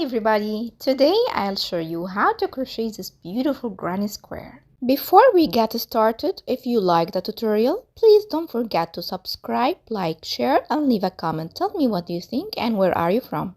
Hi everybody! Today I'll show you how to crochet this beautiful granny square. Before we get started, if you like the tutorial, please don't forget to subscribe, like, share and leave a comment. Tell me what you think and where are you from.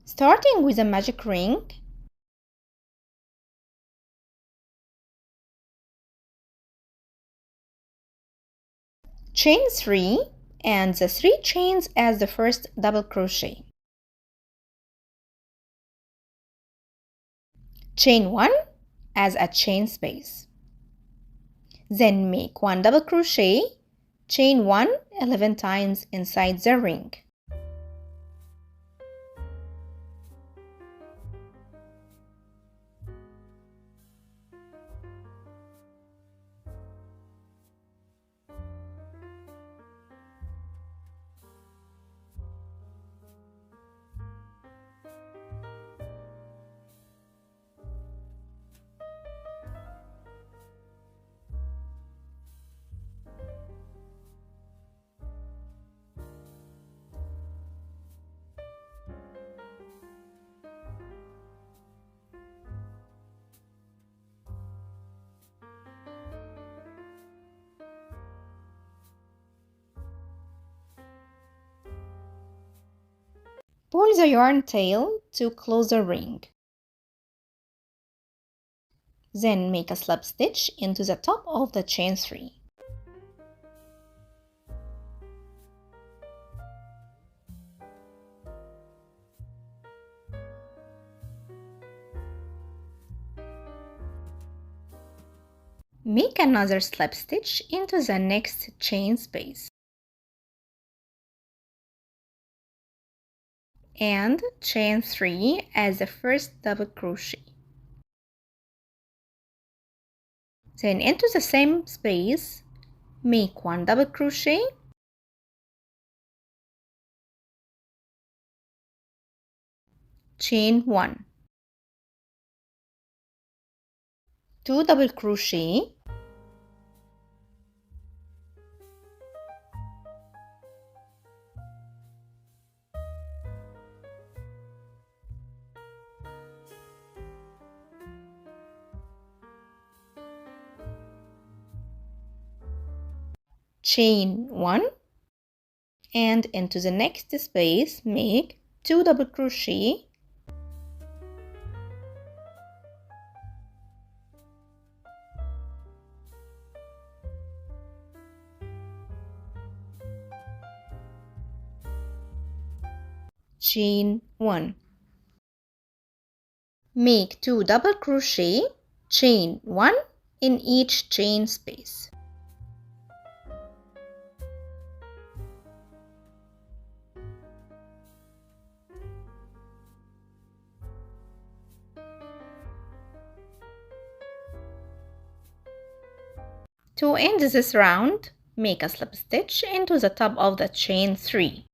Starting with a magic ring, chain 3 and the 3 chains as the first double crochet. Chain 1 as a chain space. Then make 1 double crochet, chain 1 11 times inside the ring. Pull the yarn tail to close the ring. Then make a slip stitch into the top of the chain 3. Make another slip stitch into the next chain space. And chain 3 as the first double crochet. Then into the same space, make 1 double crochet, chain 1, 2 double crochet, chain 1, and into the next space make 2 double crochet, chain 1. Make 2 double crochet, chain 1 in each chain space. To end this round, make a slip stitch into the top of the chain 3.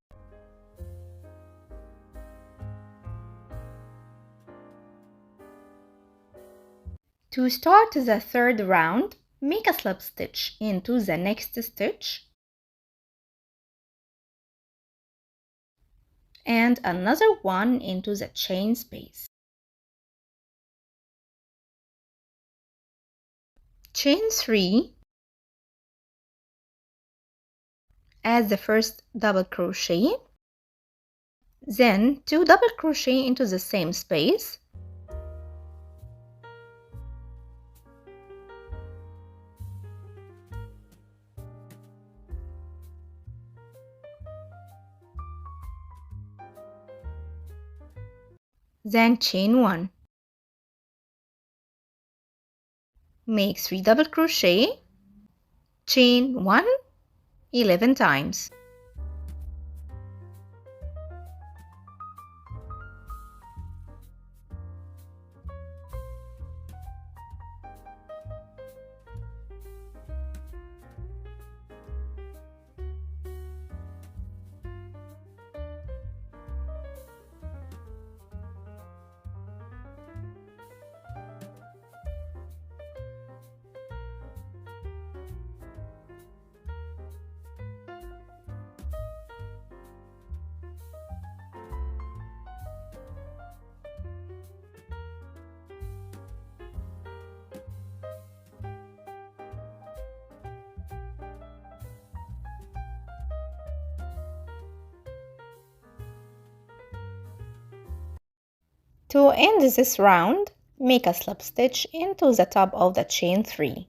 To start the third round, make a slip stitch into the next stitch and another one into the chain space. Chain 3 as the first double crochet, then 2 double crochet into the same space, then chain 1. Make 3 double crochet, chain 1 11 times. To end this round, make a slip stitch into the top of the chain 3.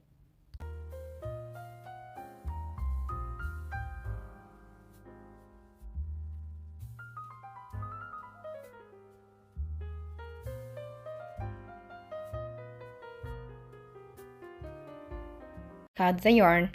Cut the yarn.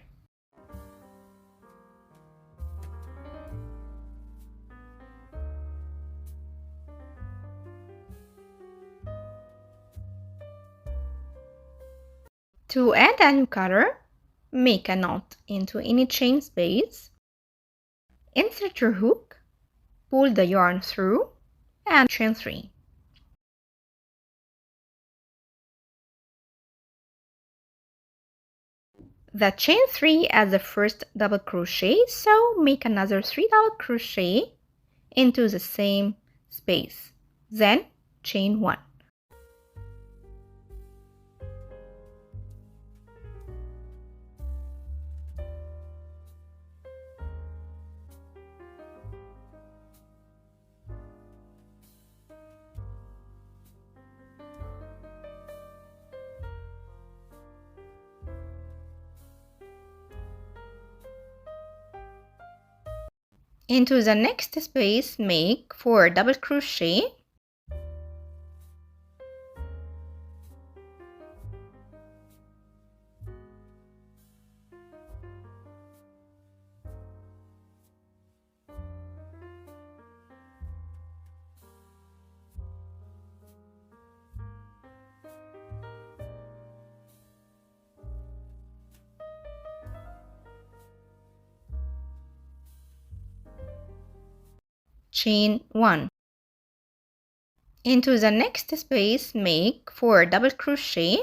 To add a new color, make a knot into any chain space, insert your hook, pull the yarn through, and chain 3. The chain 3 as the first double crochet, so make another 3 double crochet into the same space, then chain 1. Into the next space, make 4 double crochet, chain 1. Into the next space, make 4 double crochet,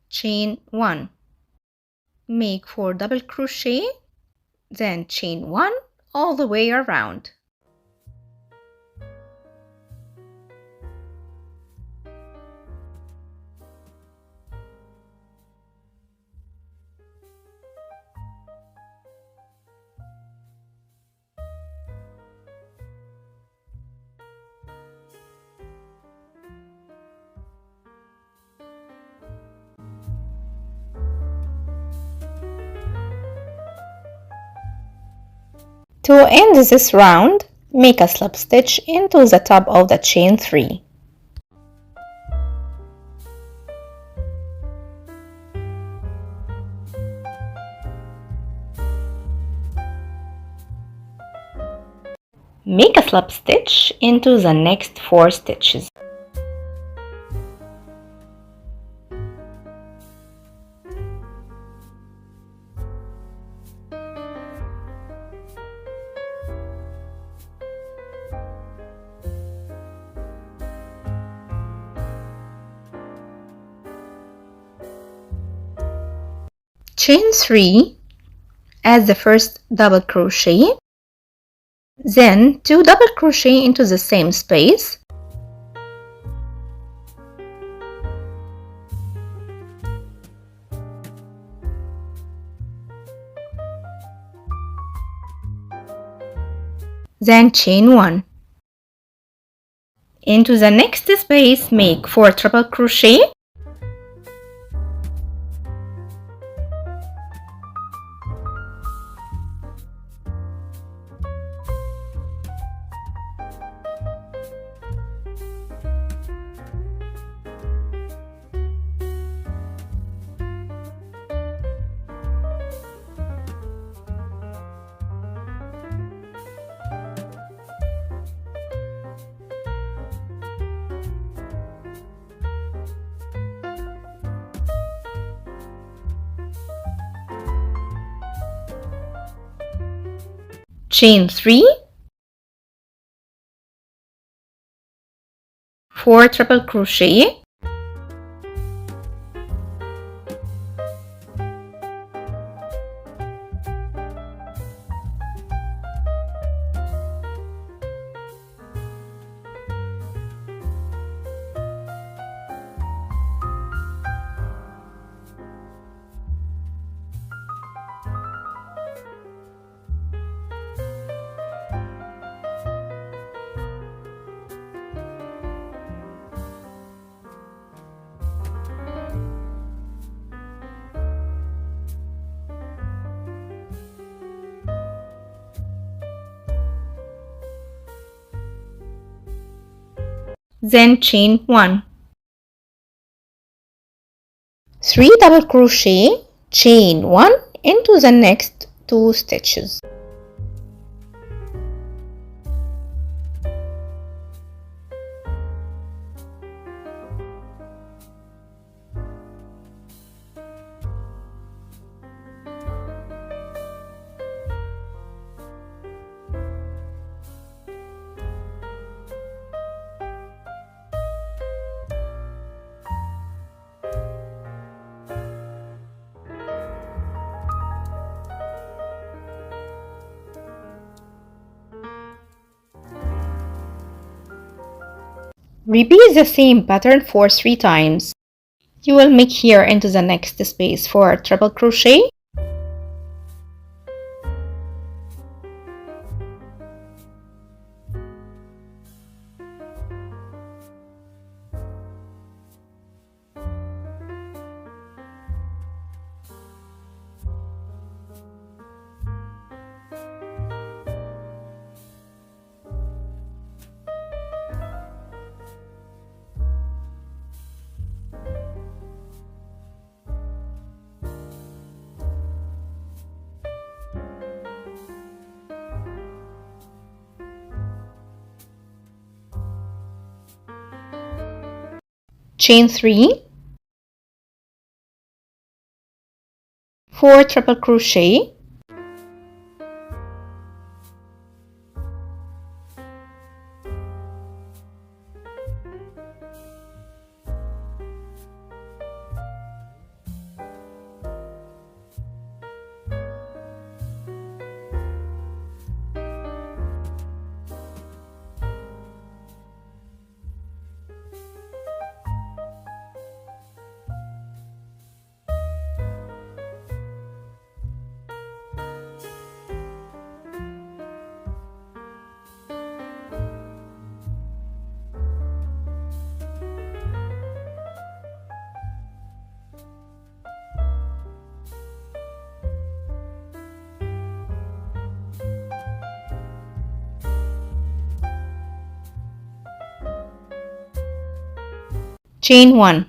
chain 1. Make 4 double crochet, then chain 1 all the way around. To end this round, make a slip stitch into the top of the chain 3. Make a slip stitch into the next 4 stitches. Chain 3 as the first double crochet, then 2 double crochet into the same space, then chain 1. Into the next space, make 4 triple crochet, chain 3, 4 triple crochet, then chain 1. 3 double crochet, chain 1 into the next 2 stitches. Repeat the same pattern for 3 times. You will make here into the next space 4 triple crochet, chain 3, 4 triple crochet, chain 1,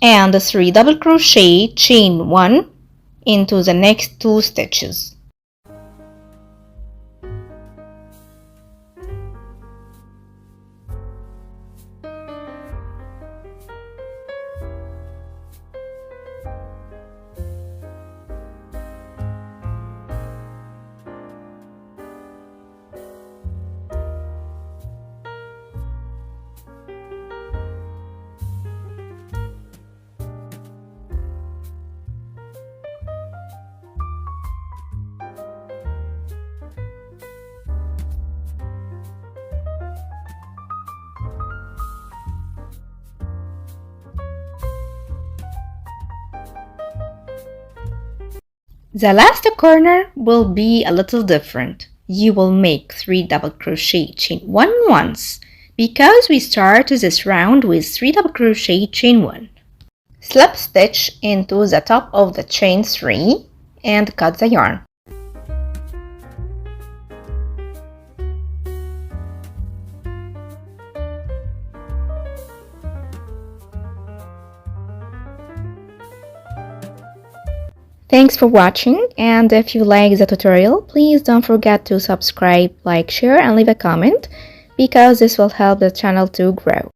and 3 double crochet, chain 1 into the next 2 stitches. The last corner will be a little different. You will make 3 double crochet, chain 1 once, because we start this round with 3 double crochet, chain 1. Slip stitch into the top of the chain 3 and cut the yarn. Thanks for watching, and if you like the tutorial, please don't forget to subscribe, like, share, and leave a comment because this will help the channel to grow.